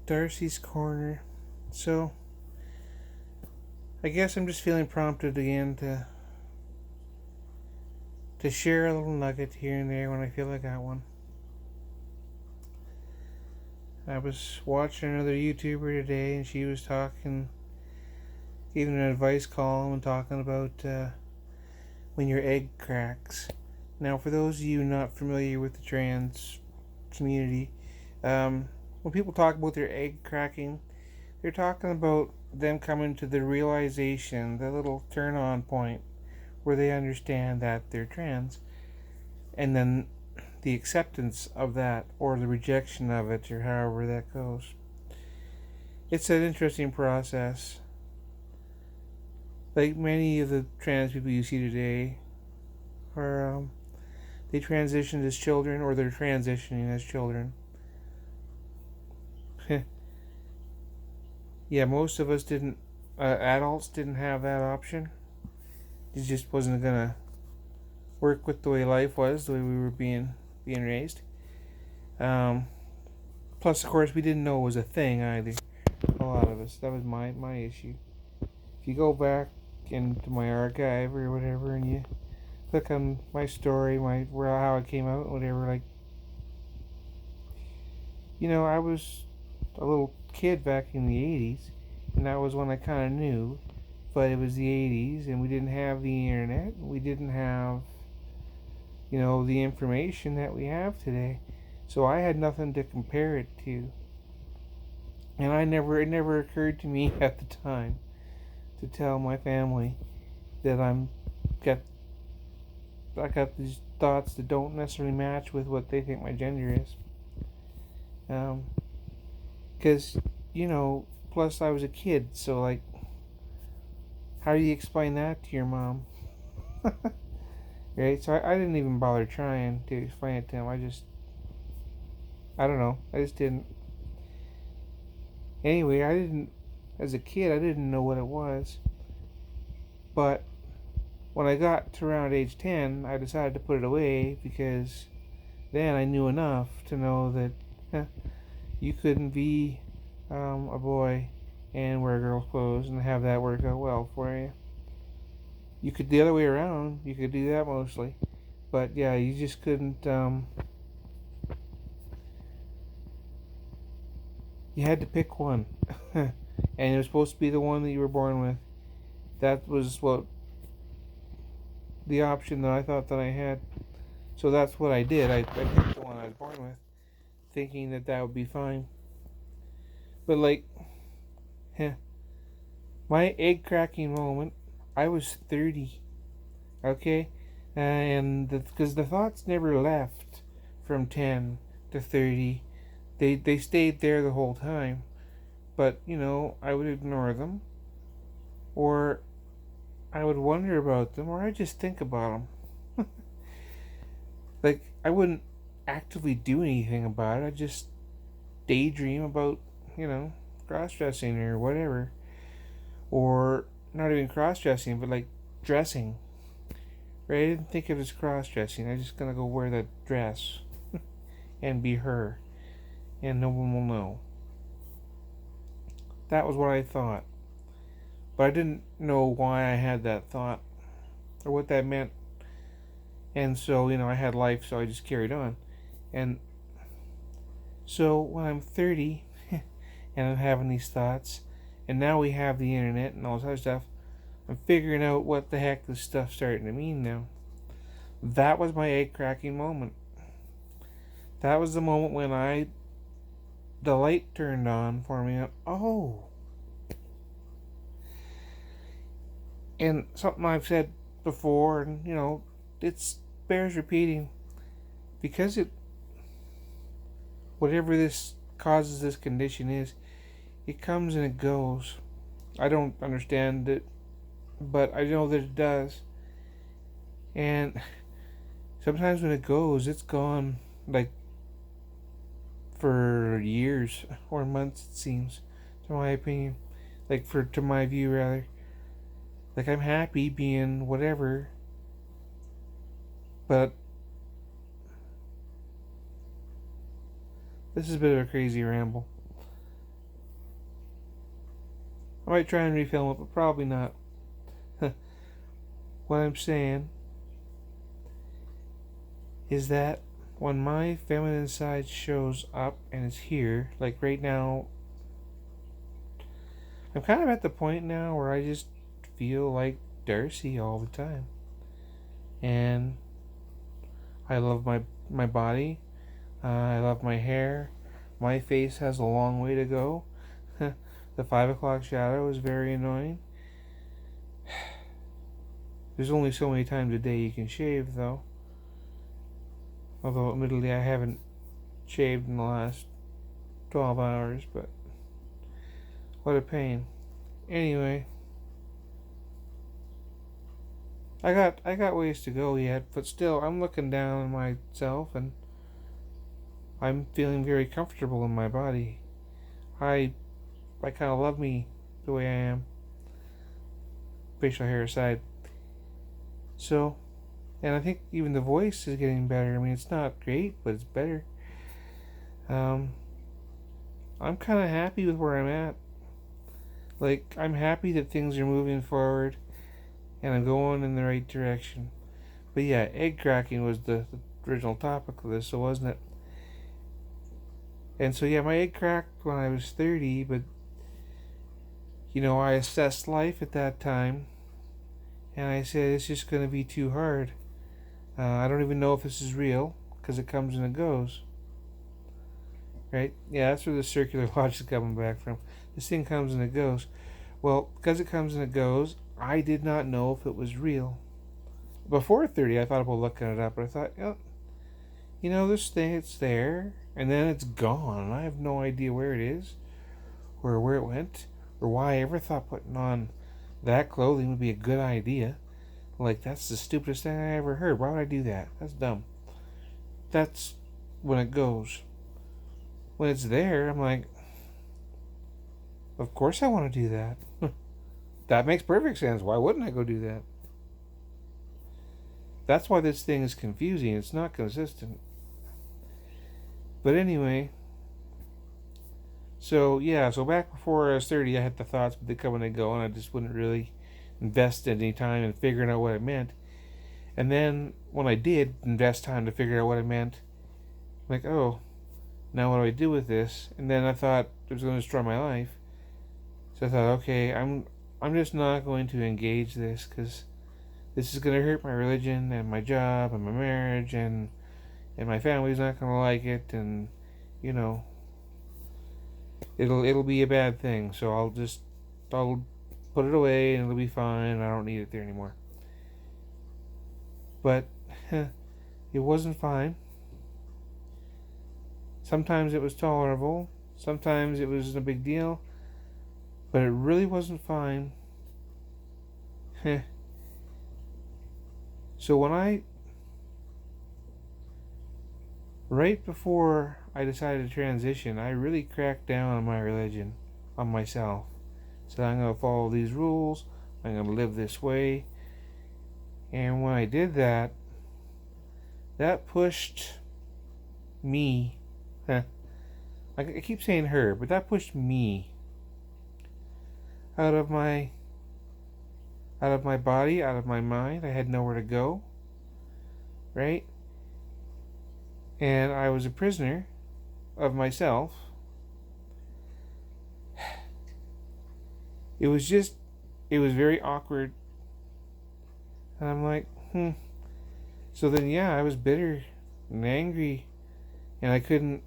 Darcy's Corner. So, I guess I'm just feeling prompted again to share a little nugget here and there when I feel I got one. I was watching another YouTuber today, and she was talking, giving an advice column and talking about when your egg cracks. Now, for those of you not familiar with the trans community, when people talk about their egg cracking, they're talking about them coming to the realization, the little turn on point, where they understand that they're trans, and then the acceptance of that, or the rejection of it, or however that goes. It's an interesting process. Like many of the trans people you see today, are they transitioned as children, or they're transitioning as children. Yeah, most of us didn't. Adults didn't have that option. It just wasn't gonna work with the way life was, the way we were being raised. Um, Plus, of course, we didn't know it was a thing either. A lot of us. That was my issue. If you go back into my archive or whatever, and you click on my story, how it came out, whatever, like, I was a little kid back in the 80s, and that was when I kind of knew. But it was the 80s, and we didn't have the internet. We didn't have, the information that we have today. So I had nothing to compare it to. And it never occurred to me at the time to tell my family that got I got these thoughts that don't necessarily match with what they think my gender is. Because, plus I was a kid, so, like, how do you explain that to your mom? Right? So I didn't even bother trying to explain it to him. I don't know. I just didn't. Anyway, as a kid, I didn't know what it was. But when I got to around age 10, I decided to put it away, because then I knew enough to know that you couldn't be a boy and wear girl's clothes and have that work out well for you. You could the other way around. You could do that mostly. But yeah, you just couldn't. You had to pick one. And it was supposed to be the one that you were born with. That was the option that I thought that I had. So that's what I did. I picked the one I was born with, thinking that would be fine. But, like, my egg cracking moment, I was 30. Okay? And because the thoughts never left from 10 to 30. They stayed there the whole time. But, I would ignore them, or I would wonder about them, or I'd just think about them. Like, I wouldn't actively do anything about it. I'd just daydream about, cross-dressing or whatever. Or not even cross-dressing, but, like, dressing. Right? I didn't think of it as cross-dressing. I'm just gonna go wear that dress and be her, and no one will know. That was what I thought. But I didn't know why I had that thought, or what that meant. And so, I had life, so I just carried on. And so when I'm 30 and I'm having these thoughts, and now we have the internet and all this other stuff, I'm figuring out what the heck this stuff's starting to mean now. That was my egg cracking moment. That was the moment when the light turned on for me. Oh. And something I've said before, and, it bears repeating, because whatever this causes this condition is, it comes and it goes. I don't understand it, but I know that it does. And sometimes when it goes, it's gone, like, for years or months, it seems, to my opinion. Like, to my view, rather. Like, I'm happy being whatever, but this is a bit of a crazy ramble. I might try and refilm it, but probably not. What I'm saying is that when my feminine side shows up and is here, like right now, I'm kind of at the point now where I just feel like Darci all the time. And I love my body. I love my hair. My face has a long way to go. The 5 o'clock shadow is very annoying. There's only so many times a day you can shave, though. Although, admittedly, I haven't shaved in the last 12 hours, but what a pain. Anyway, I got ways to go yet, but still, I'm looking down on myself, and I'm feeling very comfortable in my body. I kind of love me the way I am, facial hair aside. So, and I think even the voice is getting better. I mean, it's not great, but it's better. I'm kind of happy with where I'm at. Like, I'm happy that things are moving forward and I'm going in the right direction. But yeah, egg cracking was the original topic of this, so wasn't it? And so yeah, my egg cracked when I was 30, but I assessed life at that time and I said it's just going to be too hard. I don't even know if this is real because it comes and it goes. Right? Yeah, that's where the circular logic is coming back from. This thing comes and it goes. Well, because it comes and it goes, I did not know if it was real. Before 30, I thought about looking it up, but I thought, this thing, it's there, and then it's gone. And I have no idea where it is, or where it went, or why I ever thought putting on that clothing would be a good idea. Like, that's the stupidest thing I ever heard. Why would I do that? That's dumb. That's when it goes. When it's there, I'm like, of course I want to do that. That makes perfect sense. Why wouldn't I go do that? That's why this thing is confusing. It's not consistent. But anyway, so back before I was 30, I had the thoughts, but they come and they go, and I just wouldn't really invest any time in figuring out what it meant. And then when I did invest time to figure out what it meant, I'm like, oh, now what do I do with this? And then I thought it was going to destroy my life. So I thought, okay, I'm just not going to engage this because this is going to hurt my religion and my job and my marriage and my family's not going to like it, and it'll be a bad thing. So I'll put it away and it'll be fine. I don't need it there anymore. But it wasn't fine. Sometimes it was tolerable. Sometimes it was a big deal. But it really wasn't fine. So right before I decided to transition, I really cracked down on my religion, on myself. Said I'm going to follow these rules. I'm going to live this way. And when I did that, that pushed me. I keep saying her, but that pushed me out of my body, out of my mind. I had nowhere to go, right? And I was a prisoner of myself. It was very awkward. And I'm like, So then, I was bitter and angry, and I couldn't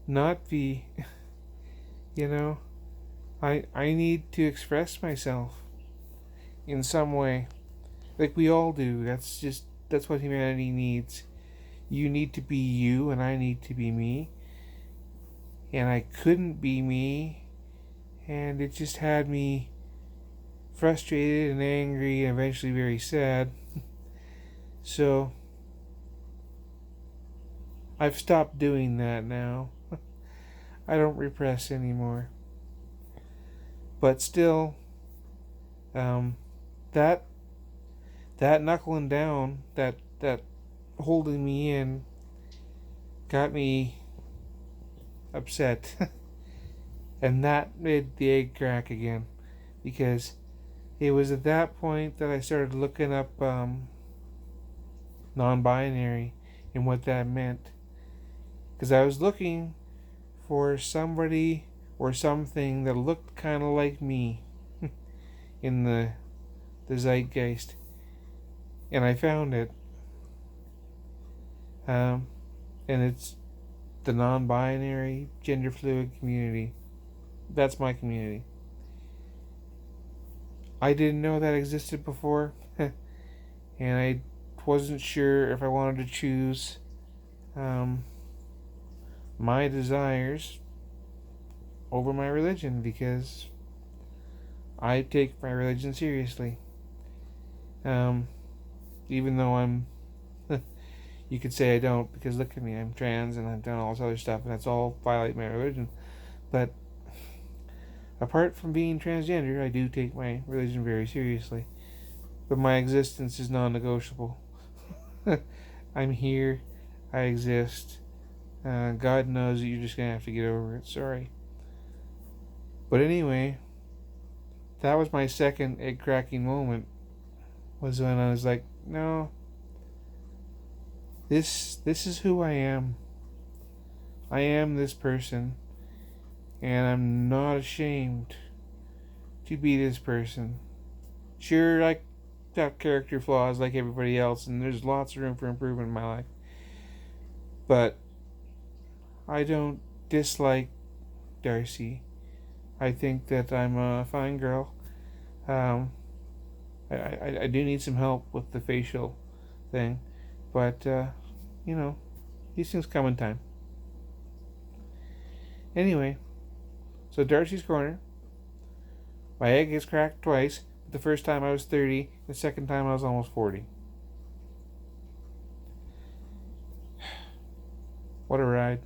not be, I need to express myself in some way, like we all do. That's what humanity needs. You need to be you, and I need to be me. And I couldn't be me, and it just had me frustrated and angry and eventually very sad. So I've stopped doing that now. I don't repress anymore. But still, that knuckling down, that holding me in, got me upset. And that made the egg crack again, because it was at that point that I started looking up non-binary and what that meant, because I was looking for somebody or something that looked kind of like me in the zeitgeist, and I found it. And it's the non-binary, gender fluid community. That's my community. I didn't know that existed before, and I wasn't sure if I wanted to choose um, my desires over my religion, because I take my religion seriously. Um, Even though I'm, you could say I don't, because look at me, I'm trans and I've done all this other stuff, and that's all violate my religion. But apart from being transgender, I do take my religion very seriously. But my existence is non-negotiable. I'm here. I exist. God knows that you're just going to have to get over it. Sorry. But anyway, that was my second egg cracking moment. Was when I was like, no, this is who I am. I am this person, and I'm not ashamed to be this person. Sure, I got character flaws like everybody else, and there's lots of room for improvement in my life. But I don't dislike Darci. I think that I'm a fine girl. I do need some help with the facial thing, but these things come in time. Anyway, so Darci's Corner. My egg gets cracked twice. The first time I was 30, the second time I was almost 40. What a ride.